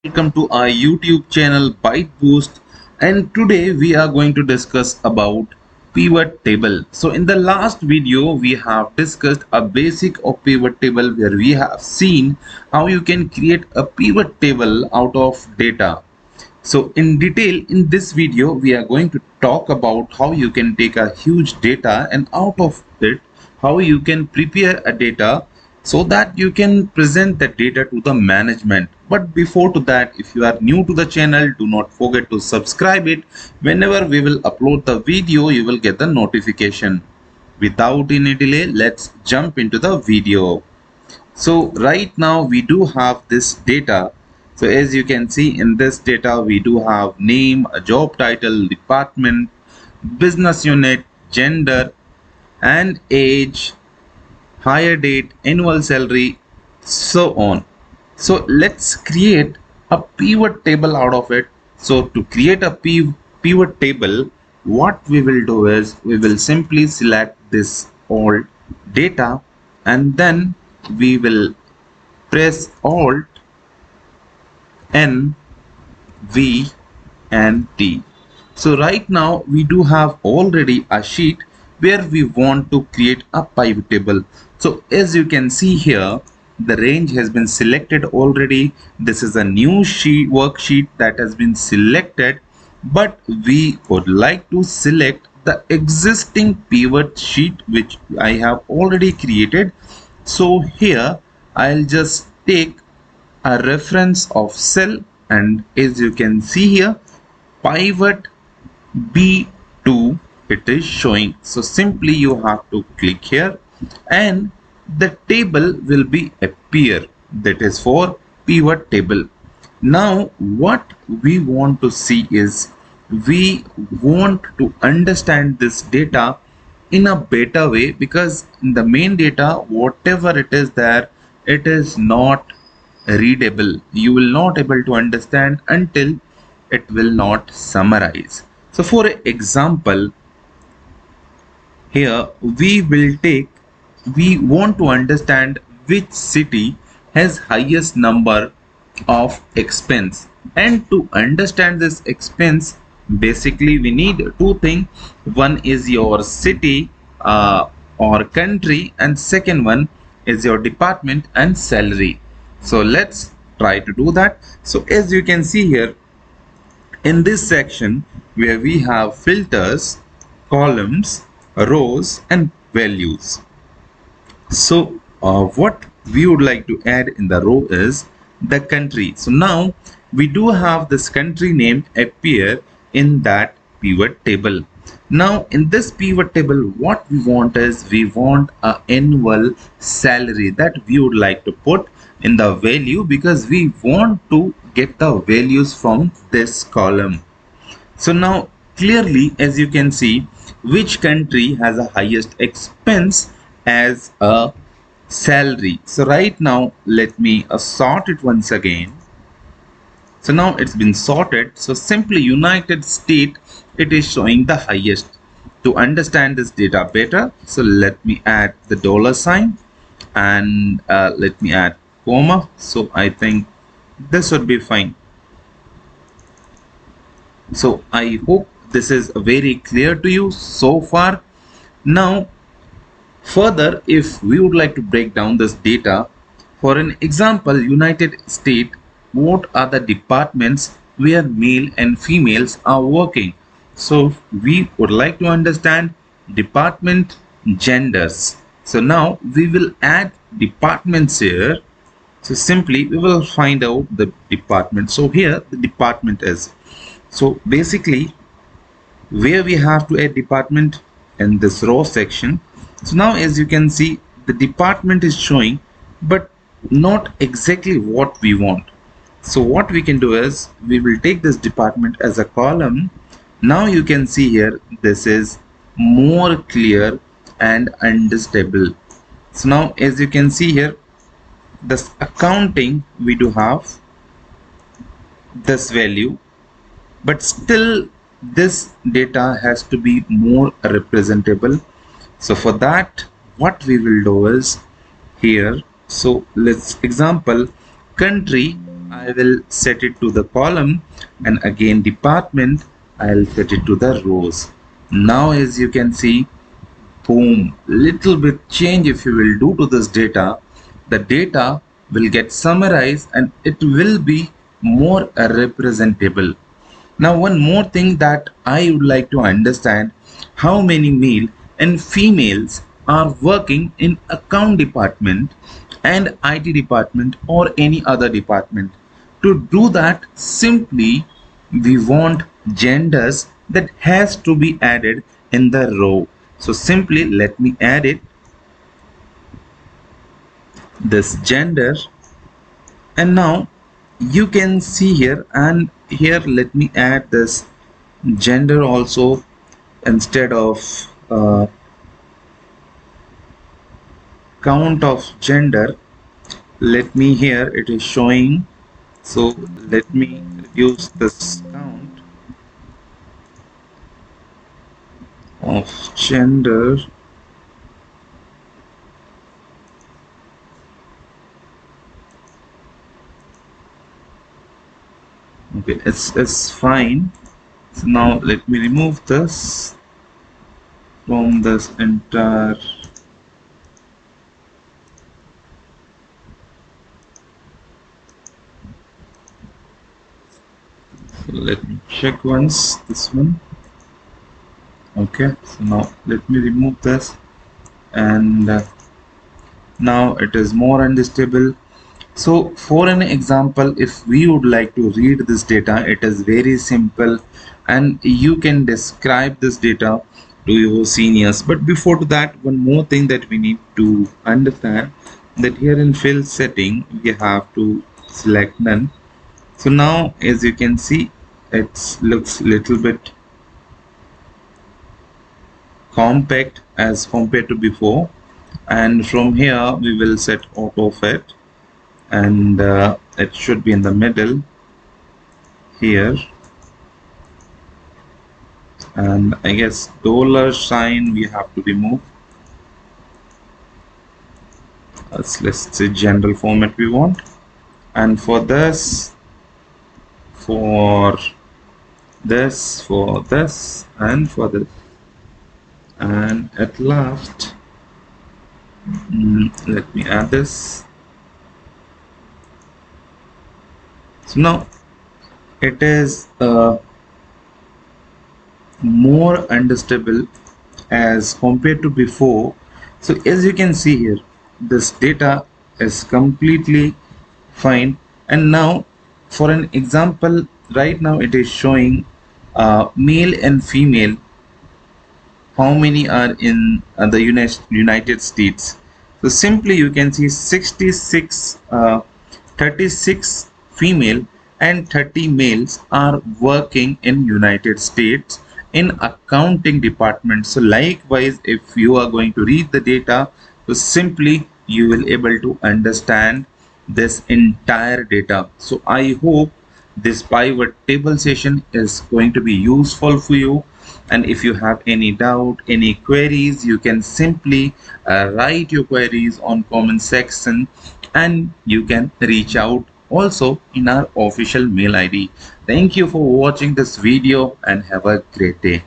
welcome to our YouTube channel Byte Boost, and today we are going to discuss about pivot table. So in the last video we have discussed a basic of pivot table where we have seen how you can create a pivot table out of data. So in detail in this video we are going to talk about how you can take a huge data and out of it how you can prepare a data so that you can present the data to the management. But before to that, if you are new to the channel, do not forget to subscribe it. Whenever we will upload the video, you will get the notification. Without any delay, let's jump into the video. So right now we do have this data. So as you can see in this data, we do have name, a job title, department, business unit, gender and age, hire date, annual salary, so on. So let's create a pivot table out of it. So to create a pivot table, what we will do is we will simply select this all data and then we will press Alt N V and T. So right now we do have already a sheet where we want to create a pivot table. So as you can see here, the range has been selected already. This is a new worksheet that has been selected, but we would like to select the existing pivot sheet which I have already created. So here I'll just take a reference of cell, and as you can see here, pivot B2 it is showing. So simply you have to click here and the table will be appear, that is for pivot table. Now what we want to see is we want to understand this data in a better way, because in the main data whatever it is there, it is not readable. You will not able to understand until it will not summarize. So for example, here we want to understand which city has highest number of expense, and to understand this expense basically we need two things. One is your city or country, and second one is your department and salary. So let's try to do that. So as you can see here in this section where we have filters, columns, rows and values. So what we would like to add in the row is the country. So now we do have this country name appear in that pivot table. Now in this pivot table what we want is we want a annual salary that we would like to put in the value, because we want to get the values from this column. So now clearly as you can see, which country has the highest expense as a salary. So right now let me sort it once again. So now it's been sorted. So simply United States, it is showing the highest. To understand this data better, so let me add the dollar sign and let me add comma. So I think this would be fine. So I hope this is very clear to you so far. Now further, if we would like to break down this data, for an example, United States, what are the departments where male and females are working? So we would like to understand department genders. So now we will add departments here. So simply we will find out the department. So here the department is. So basically where we have to add department in this row section. So now as you can see, the department is showing but not exactly what we want. So what we can do is we will take this department as a column. Now you can see here this is more clear and understandable. So now as you can see here, this accounting we do have this value, but still this data has to be more representable. So for that what we will do is here, so let's example country I will set it to the column, and again department, I'll set it to the rows. Now as you can see, boom, little bit change if you will do to this data, the data will get summarized and it will be more representable. Now one more thing that I would like to understand, how many male and females are working in account department and IT department or any other department. To do that, simply we want genders that has to be added in the row. So simply let me add it, this gender, and now you can see here, and here let me add this gender also. Instead of count of gender, let me, here it is showing, so let me reduce this count of gender. Okay, it's fine. So now let me remove this from this entire. So let me check once this one. Okay, so now let me remove this, and now it is more unstable. So for an example, if we would like to read this data, it is very simple and you can describe this data to your seniors. But before that, one more thing that we need to understand, that here in field setting we have to select none. So now as you can see, it looks little bit compact as compared to before, and from here we will set auto fit, and it should be in the middle here, and I guess dollar sign we have to remove. Let's say general format we want, and for this, for this, for this, and for this, and at last let me add this. So now it is more understandable as compared to before. So as you can see here, this data is completely fine. And now for an example, right now it is showing male and female, how many are in the United States. So simply you can see 66 36 female and 30 males are working in United States in accounting department. So likewise, if you are going to read the data, so simply you will able to understand this entire data. So I hope this pivot table session is going to be useful for you, and if you have any doubt, any queries, you can simply write your queries on comment section, and you can reach out also in our official mail ID. Thank you for watching this video and have a great day.